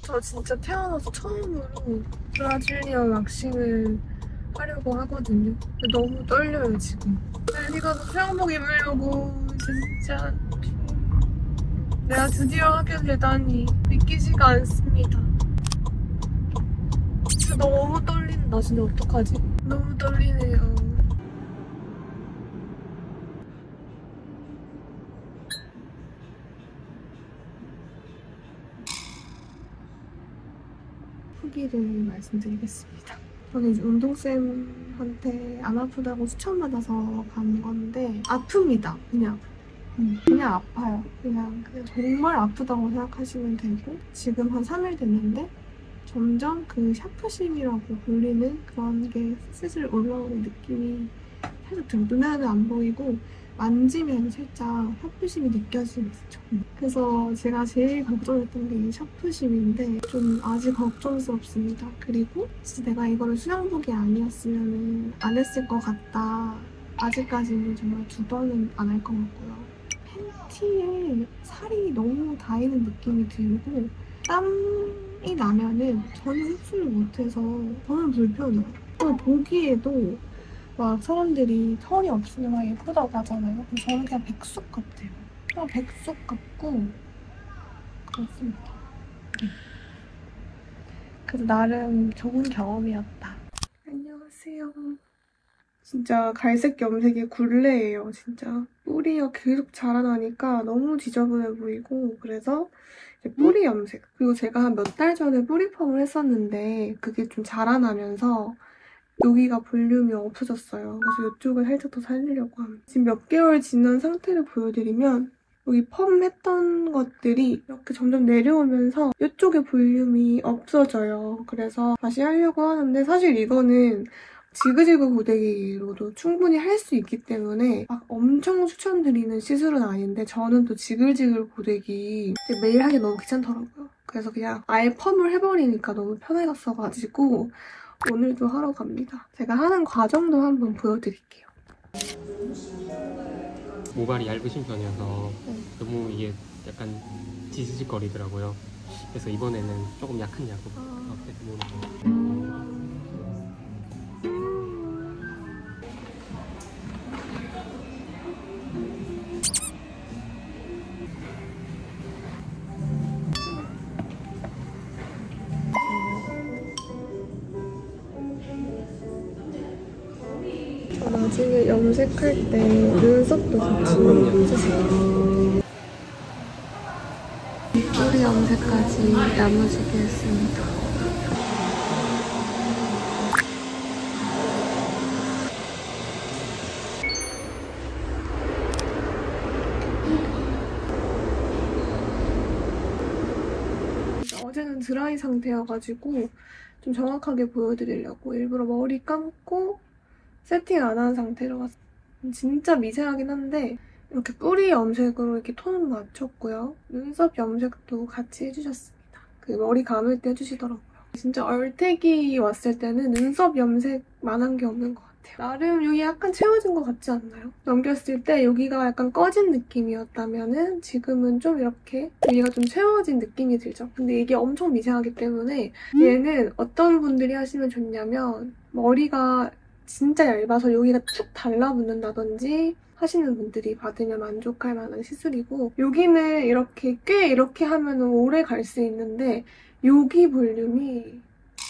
저 진짜 태어나서 처음으로 브라질리언 왁싱을 하려고 하거든요. 근데 너무 떨려요, 지금. 빨리 가서 수영복 입으려고 진짜 내가 드디어 하게 되다니 믿기지가 않습니다. 진짜 너무 떨린다. 진짜 어떡하지? 너무 떨리네요. 후기를 말씀드리겠습니다. 저는 이제 운동쌤한테 안 아프다고 추천받아서 간 건데 아픕니다. 그냥 아파요. 그냥 정말 아프다고 생각하시면 되고 지금 한 3일 됐는데 점점 그 샤프심이라고 불리는 그런 게 슬슬 올라오는 느낌이 살짝 들어요. 눈에는 안 보이고 만지면 살짝 샤프심이 느껴지죠. 그래서 제가 제일 걱정했던 게 이 샤프심인데 좀 아직 걱정스럽습니다. 그리고 진짜 내가 이거를 수영복이 아니었으면 안 했을 것 같다. 아직까지는 정말 2번은 안 할 것 같고요. 팬티에 살이 너무 닿이는 느낌이 들고 땀이 나면은 저는 흡수를 못해서 저는 불편해요. 보기에도 막 사람들이 털이 없으면 막 예쁘다고 하잖아요. 근데 저는 그냥 백숙 같아요. 그냥 백숙 같고 그렇습니다. 네. 그래서 나름 좋은 경험이었다. 안녕하세요. 진짜 갈색 염색이 굴레예요, 진짜. 뿌리가 계속 자라나니까 너무 지저분해 보이고 그래서 이제 뿌리 염색. 그리고 제가 한 몇 달 전에 뿌리펌을 했었는데 그게 좀 자라나면서 여기가 볼륨이 없어졌어요. 그래서 이쪽을 살짝 더 살리려고 합니다. 지금 몇 개월 지난 상태를 보여드리면 여기 펌 했던 것들이 이렇게 점점 내려오면서 이쪽에 볼륨이 없어져요. 그래서 다시 하려고 하는데 사실 이거는 지그재그 고데기로도 충분히 할 수 있기 때문에 막 엄청 추천드리는 시술은 아닌데 저는 또 지글지글 고데기 매일 하기 너무 귀찮더라고요. 그래서 그냥 아예 펌을 해버리니까 너무 편해졌어가지고 오늘도 하러 갑니다. 제가 하는 과정도 한번 보여드릴게요. 모발이 얇으신 편이어서 너무 이게 약간 지지직거리더라고요. 그래서 이번에는 조금 약한 약으로 나중에 염색할 때 눈썹도 같이 해주세요. 뿌리 염색까지 야무지게 했습니다. 어제는 드라이 상태여가지고 좀 정확하게 보여드리려고 일부러 머리 감고 세팅 안 한 상태로 왔어요. 진짜 미세하긴 한데 이렇게 뿌리 염색으로 이렇게 톤 맞췄고요. 눈썹 염색도 같이 해주셨습니다. 그 머리 감을 때 해주시더라고요. 진짜 얼태기 왔을 때는 눈썹 염색만한 게 없는 것 같아요. 나름 여기 약간 채워진 것 같지 않나요? 넘겼을 때 여기가 약간 꺼진 느낌이었다면은 지금은 좀 이렇게 여기가 좀 채워진 느낌이 들죠. 근데 이게 엄청 미세하기 때문에 얘는 어떤 분들이 하시면 좋냐면 머리가 진짜 얇아서 여기가 툭 달라붙는다든지 하시는 분들이 받으면 만족할 만한 시술이고 여기는 이렇게 하면 오래 갈 수 있는데 여기 볼륨이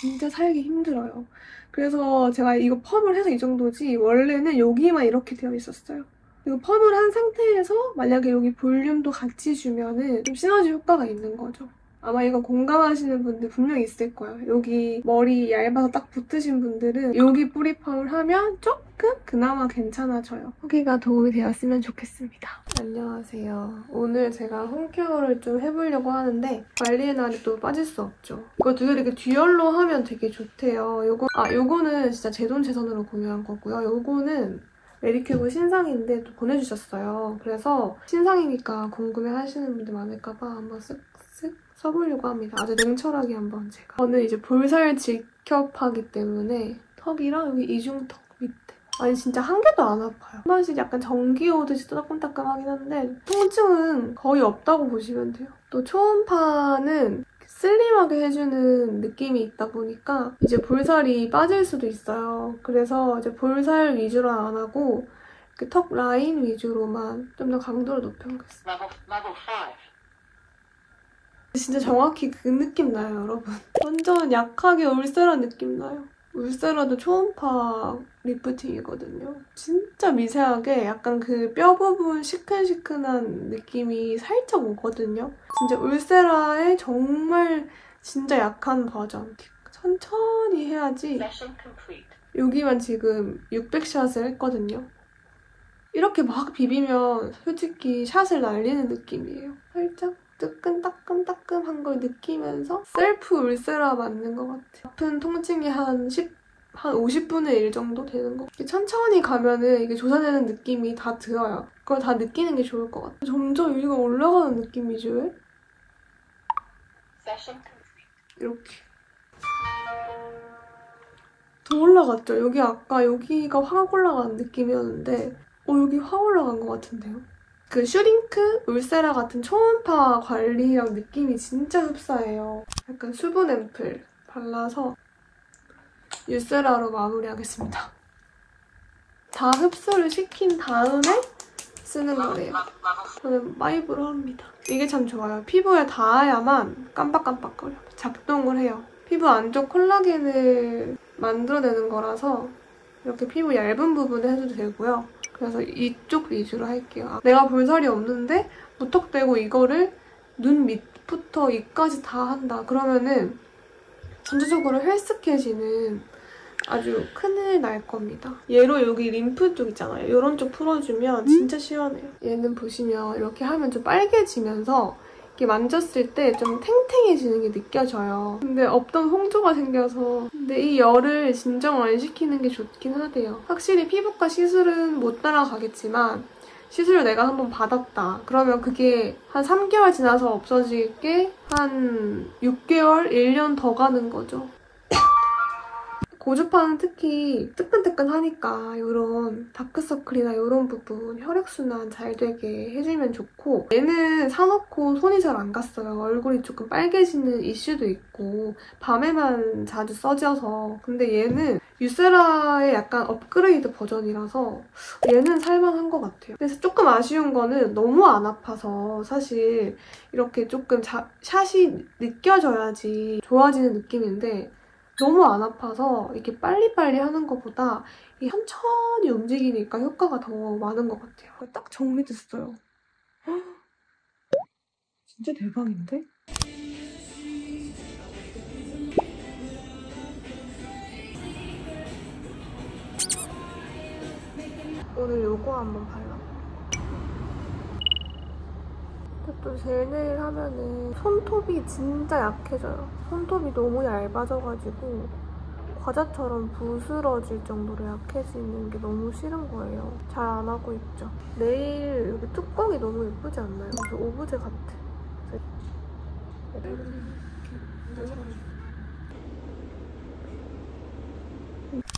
진짜 살기 힘들어요. 그래서 제가 이거 펌을 해서 이 정도지 원래는 여기만 이렇게 되어 있었어요. 이거 펌을 한 상태에서 만약에 여기 볼륨도 같이 주면은 좀 시너지 효과가 있는 거죠. 아마 이거 공감하시는 분들 분명 있을 거예요. 여기 머리 얇아서 딱 붙으신 분들은 여기 뿌리펌을 하면 조금 그나마 괜찮아져요. 후기가 도움이 되었으면 좋겠습니다. 안녕하세요. 오늘 제가 홈케어를 좀 해보려고 하는데 관리의 날이 또 빠질 수 없죠. 이거 되게 이렇게 듀얼로 하면 되게 좋대요. 요거는 진짜 제 돈 최선으로 구매한 거고요. 요거는 메디큐브 신상인데 또 보내주셨어요. 그래서 신상이니까 궁금해하시는 분들 많을까봐 한번 쓱쓱 써보려고 합니다. 아주 냉철하게 한번 제가. 저는 이제 볼살 질겹하기 때문에 턱이랑 여기 이중턱 밑에. 아니 진짜 한 개도 안 아파요. 한 번씩 약간 전기 오듯이 따끔따끔하긴 한데 통증은 거의 없다고 보시면 돼요. 또 초음파는 슬림하게 해주는 느낌이 있다 보니까 이제 볼살이 빠질 수도 있어요. 그래서 이제 볼살 위주로 안 하고 이렇게 턱 라인 위주로만 좀 더 강도를 높여보겠습니다. 진짜 정확히 그 느낌 나요, 여러분. 완전 약하게 울세라 느낌 나요. 울세라도 초음파 리프팅이거든요. 진짜 미세하게 약간 그 뼈 부분 시큰시큰한 느낌이 살짝 오거든요. 진짜 울세라의 정말 진짜 약한 버전. 천천히 해야지. 여기만 지금 600샷을 했거든요. 이렇게 막 비비면 솔직히 샷을 날리는 느낌이에요. 살짝 뜨끈따끔따끔한 걸 느끼면서 셀프 울세라 맞는 것 같아요. 아픈 통증이 한 50분의 1 정도 되는 거. 천천히 가면은 이게 조사되는 느낌이 다 들어요. 그걸 다 느끼는 게 좋을 것 같아요. 점점 여기가 올라가는 느낌이죠, 왜? 이렇게. 더 올라갔죠? 여기 아까 여기가 확 올라가는 느낌이었는데 여기 확 올라간 것 같은데요? 그 슈링크, 울세라 같은 초음파 관리랑 느낌이 진짜 흡사해요. 약간 수분 앰플 발라서 울세라로 마무리하겠습니다. 다 흡수를 시킨 다음에 쓰는 거예요. 저는 마이브로 합니다. 이게 참 좋아요. 피부에 닿아야만 깜빡깜빡거려. 작동을 해요. 피부 안쪽 콜라겐을 만들어내는 거라서 이렇게 피부 얇은 부분에 해도 되고요. 그래서 이쪽 위주로 할게요. 내가 볼살이 없는데 무턱대고 이거를 눈 밑부터 입까지 다 한다. 그러면은 전체적으로 헬스케지는 아주 큰일 날 겁니다. 얘로 여기 림프 쪽 있잖아요. 이런 쪽 풀어주면 진짜 시원해요. 얘는 보시면 이렇게 하면 좀 빨개지면서 이렇게 만졌을 때 좀 탱탱해지는 게 느껴져요. 근데 없던 홍조가 생겨서 근데 이 열을 진정 안 시키는 게 좋긴 하대요. 확실히 피부과 시술은 못 따라가겠지만 시술을 내가 한번 받았다. 그러면 그게 한 3개월 지나서 없어질 게 한 6개월, 1년 더 가는 거죠. 고주파는 특히 뜨끈뜨끈하니까 이런 다크서클이나 이런 부분 혈액순환 잘 되게 해주면 좋고 얘는 사놓고 손이 잘 안 갔어요. 얼굴이 조금 빨개지는 이슈도 있고 밤에만 자주 써져서 근데 얘는 유세라의 약간 업그레이드 버전이라서 얘는 살만한 것 같아요. 그래서 조금 아쉬운 거는 너무 안 아파서 사실 이렇게 조금 샷이 느껴져야지 좋아지는 느낌인데 너무 안 아파서 이렇게 빨리빨리 하는 것보다 천천히 움직이니까 효과가 더 많은 것 같아요. 딱 정리됐어요. 진짜 대박인데? 오늘 요거 한번 발라볼게요. 또 젤네일 하면은 손톱이 진짜 약해져요. 손톱이 너무 얇아져가지고 과자처럼 부스러질 정도로 약해지는 게 너무 싫은 거예요. 잘 안 하고 있죠. 네일 여기 뚜껑이 너무 예쁘지 않나요? 그래서 오브제 같아.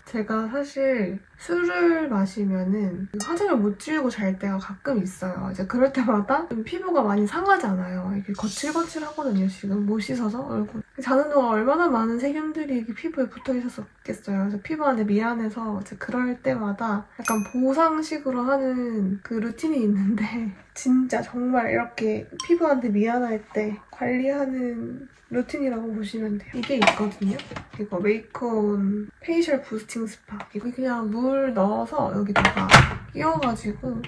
제가 사실 술을 마시면은 화장을 못 지우고 잘 때가 가끔 있어요. 이제 그럴 때마다 피부가 많이 상하잖아요. 이게 거칠거칠하거든요, 지금. 못 씻어서 얼굴. 자는 동안 얼마나 많은 세균들이 이렇게 피부에 붙어 있었겠어요. 그래서 피부한테 미안해서 이제 그럴 때마다 약간 보상식으로 하는 그 루틴이 있는데 진짜 정말 이렇게 피부한테 미안할 때 관리하는 루틴이라고 보시면 돼요. 이게 있거든요. 이거 메이크온 페이셜 부스팅 스파. 이거 그냥 물 넣어서 여기다가 끼워가지고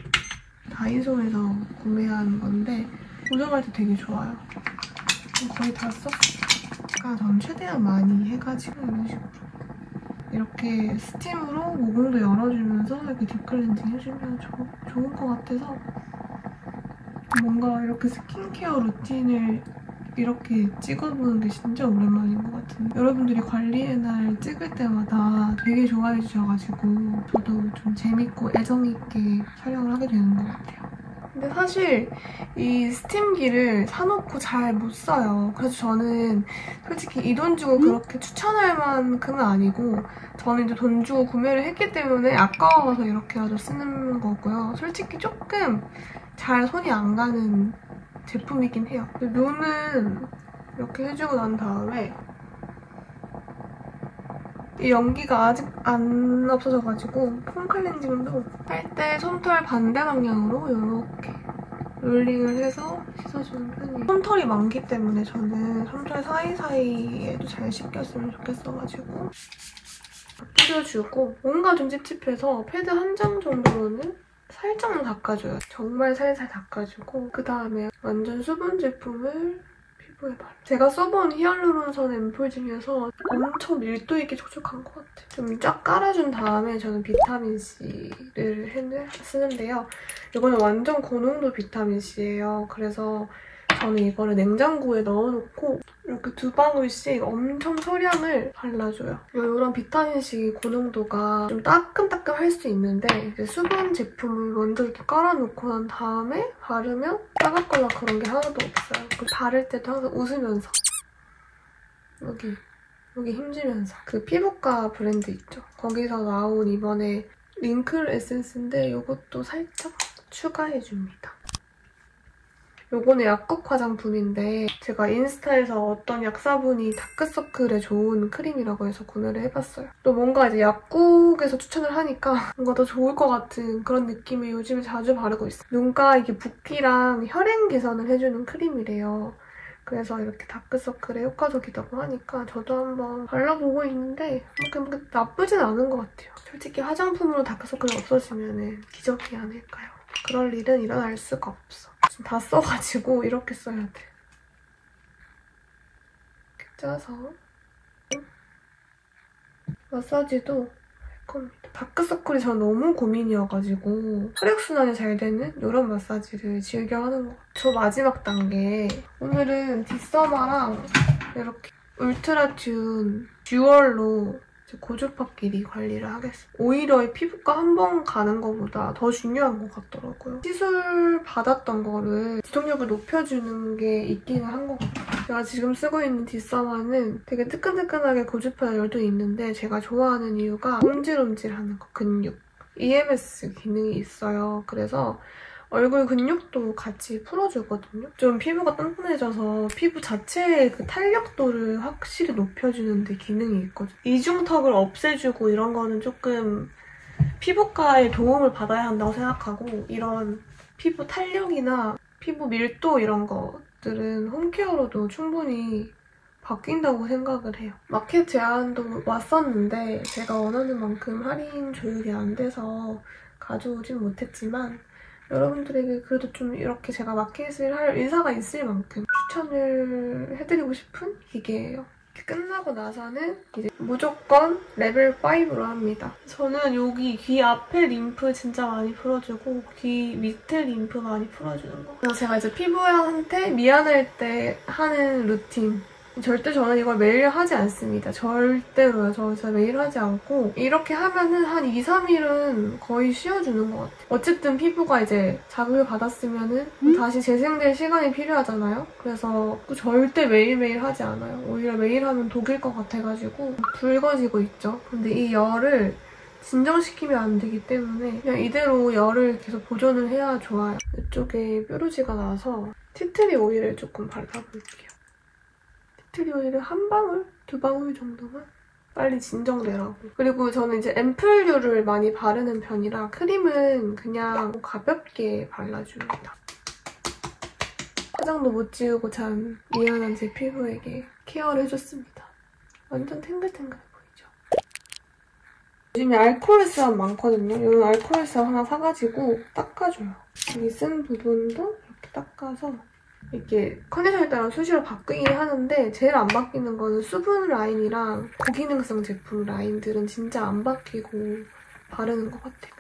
다이소에서 구매한 건데 보정할 때 되게 좋아요. 거의 다 썼어요. 그러니까 전 최대한 많이 해가지고 이런 식으로 이렇게 스팀으로 모공도 열어주면서 이렇게 딥클렌징 해주면 좋은 것 같아서 뭔가 이렇게 스킨케어 루틴을 이렇게 찍어보는 게 진짜 오랜만인 것 같은데 여러분들이 관리의 날 찍을 때마다 되게 좋아해 주셔가지고 저도 좀 재밌고 애정있게 촬영을 하게 되는 것 같아요. 근데 사실 이 스팀기를 사놓고 잘 못 써요. 그래서 저는 솔직히 이 돈 주고 그렇게 추천할 만큼은 아니고 저는 이제 돈 주고 구매를 했기 때문에 아까워서 이렇게라도 쓰는 거고요. 솔직히 조금 잘 손이 안 가는 제품이긴 해요. 눈은 이렇게 해주고 난 다음에 이 연기가 아직 안 없어져가지고 폼 클렌징도 할 때 솜털 반대 방향으로 이렇게 롤링을 해서 씻어주는 편이에요. 솜털이 많기 때문에 저는 솜털 사이사이에도 잘 씻겼으면 좋겠어가지고 뿌려주고 뭔가 좀 찝찝해서 패드 한 장 정도로는 살짝만 닦아줘요. 정말 살살 닦아주고 그 다음에 완전 수분 제품을 피부에 바르고 제가 써본 히알루론선 앰플 중에서 엄청 밀도 있게 촉촉한 것 같아요. 좀 쫙 깔아준 다음에 저는 비타민C를 쓰는데요. 이거는 완전 고농도 비타민C예요. 그래서 저는 이거를 냉장고에 넣어놓고 이렇게 2방울씩 엄청 소량을 발라줘요. 이런 비타민C 고농도가 좀 따끔따끔 할 수 있는데 이제 수분 제품을 먼저 이렇게 깔아놓고 난 다음에 바르면 따갑거나 그런 게 하나도 없어요. 바를 때도 항상 웃으면서 여기 힘주면서 그 피부과 브랜드 있죠? 거기서 나온 이번에 링클 에센스인데 이것도 살짝 추가해줍니다. 요거는 약국 화장품인데 제가 인스타에서 어떤 약사분이 다크서클에 좋은 크림이라고 해서 구매를 해봤어요. 또 뭔가 이제 약국에서 추천을 하니까 뭔가 더 좋을 것 같은 그런 느낌을 요즘에 자주 바르고 있어요. 눈가 이게 붓기랑 혈행 개선을 해주는 크림이래요. 그래서 이렇게 다크서클에 효과적이라고 하니까 저도 한번 발라보고 있는데 그렇게 나쁘진 않은 것 같아요. 솔직히 화장품으로 다크서클이 없어지면 기적이 아닐까요? 그럴 일은 일어날 수가 없어. 지금 다 써가지고 이렇게 써야 돼. 이렇게 짜서 마사지도 할 겁니다. 다크서클이 전 너무 고민이어가지고 혈액순환이 잘 되는 이런 마사지를 즐겨 하는 것 같아요. 저 마지막 단계 오늘은 뒷서마랑 이렇게 울트라튠 듀얼로 고주파끼리 관리를 하겠습니다. 오히려 이 피부과 한 번 가는 것보다 더 중요한 것 같더라고요. 시술 받았던 거를 지속력을 높여주는 게 있기는 한 것 같아요. 제가 지금 쓰고 있는 뒷서마는 되게 뜨끈뜨끈하게 고주파 열도 있는데 제가 좋아하는 이유가 움찔움찔하는 거, 근육. EMS 기능이 있어요. 그래서 얼굴 근육도 같이 풀어주거든요. 좀 피부가 단단해져서 피부 자체의 그 탄력도를 확실히 높여주는 데 기능이 있거든요. 이중턱을 없애주고 이런 거는 조금 피부과의 도움을 받아야 한다고 생각하고 이런 피부 탄력이나 피부 밀도 이런 것들은 홈케어로도 충분히 바뀐다고 생각을 해요. 마켓 제안도 왔었는데 제가 원하는 만큼 할인 조율이 안 돼서 가져오진 못했지만 여러분들에게 그래도 좀 이렇게 제가 마켓을 할 의사가 있을 만큼 추천을 해드리고 싶은 기계예요. 이렇게 끝나고 나서는 이제 무조건 레벨 5로 합니다. 저는 여기 귀 앞에 림프 진짜 많이 풀어주고 귀 밑에 림프 많이 풀어주는 거. 그래서 제가 이제 피부한테 미안할 때 하는 루틴. 절대 저는 이걸 매일 하지 않습니다. 절대로요. 저 진짜 매일 하지 않고 이렇게 하면은 한 2, 3일은 거의 쉬어주는 것 같아요. 어쨌든 피부가 이제 자극을 받았으면은 다시 재생될 시간이 필요하잖아요. 그래서 절대 매일매일 하지 않아요. 오히려 매일 하면 독일 것 같아가지고 붉어지고 있죠. 근데 이 열을 진정시키면 안 되기 때문에 그냥 이대로 열을 계속 보존을 해야 좋아요. 이쪽에 뾰루지가 나서 티트리 오일을 조금 발라볼게요. 티트리 오일을 한 방울, 2방울 정도만 빨리 진정되라고. 그리고 저는 이제 앰플류를 많이 바르는 편이라 크림은 그냥 가볍게 발라줍니다. 화장도 못 지우고 참 미안한 제 피부에게 케어를 해줬습니다. 완전 탱글탱글 보이죠? 요즘에 알코올 수압 많거든요. 이 알코올 수압 하나 사가지고 닦아줘요. 여기 쓴 부분도 이렇게 닦아서 이렇게 컨디션에 따라 수시로 바뀌긴 하는데 제일 안 바뀌는 거는 수분 라인이랑 고기능성 제품 라인들은 진짜 안 바뀌고 바르는 것 같아요.